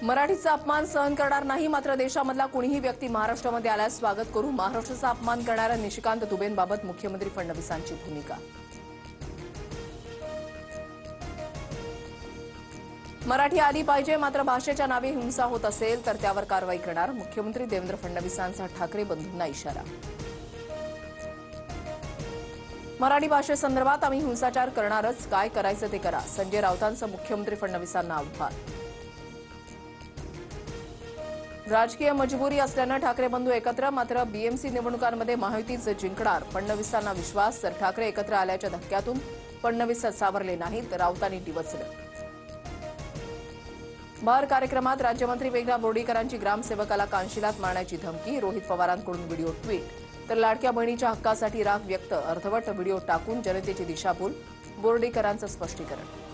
मराठीचा अपमान सहन करणार नाही, मात्र देशामधला कुणीही व्यक्ती महाराष्ट्रामध्ये आल्यास स्वागत करू. महाराष्ट्राचा अपमान करणाऱ्या निशिकांत दुबेंबाबत मुख्यमंत्री फडणवीसांची भूमिका. मराठी आली पाहिजे, मात्र भाषेच्या नावे हिंसा होत असेल तर त्यावर कारवाई करणार. मुख्यमंत्री देवेंद्र फडणवीसांचा ठाकरे बंधूंना इशारा. मराठी भाषेसंदर्भात आम्ही हिंसाचार करणारच, काय करायचं ते करा. संजय राऊतांचं मुख्यमंत्री फडणवीसांना आव्हान. राजकीय मजबुरी असल्यानं ठाकरे बंधू एकत्र, मात्र बीएमसी निवडणुकांमध्ये महायुतीच जिंकणार. फडणवीसांना विश्वास. तर ठाकरे एकत्र आल्याच्या धक्क्यातून फडणवीस सावरले नाहीत, राऊतांनी डिवचलं. बहार कार्यक्रमात राज्यमंत्री मेघना बोर्डीकरांची ग्रामसेवकाला कानशिलात मारण्याची धमकी. रोहित पवारांकडून व्हिडिओ ट्विट. तर लाडक्या बहिणीच्या हक्कासाठी राग व्यक्त. अर्धवट व्हिडिओ टाकून जनतेची दिशाभूल. बोर्डीकरांचं स्पष्टीकरण.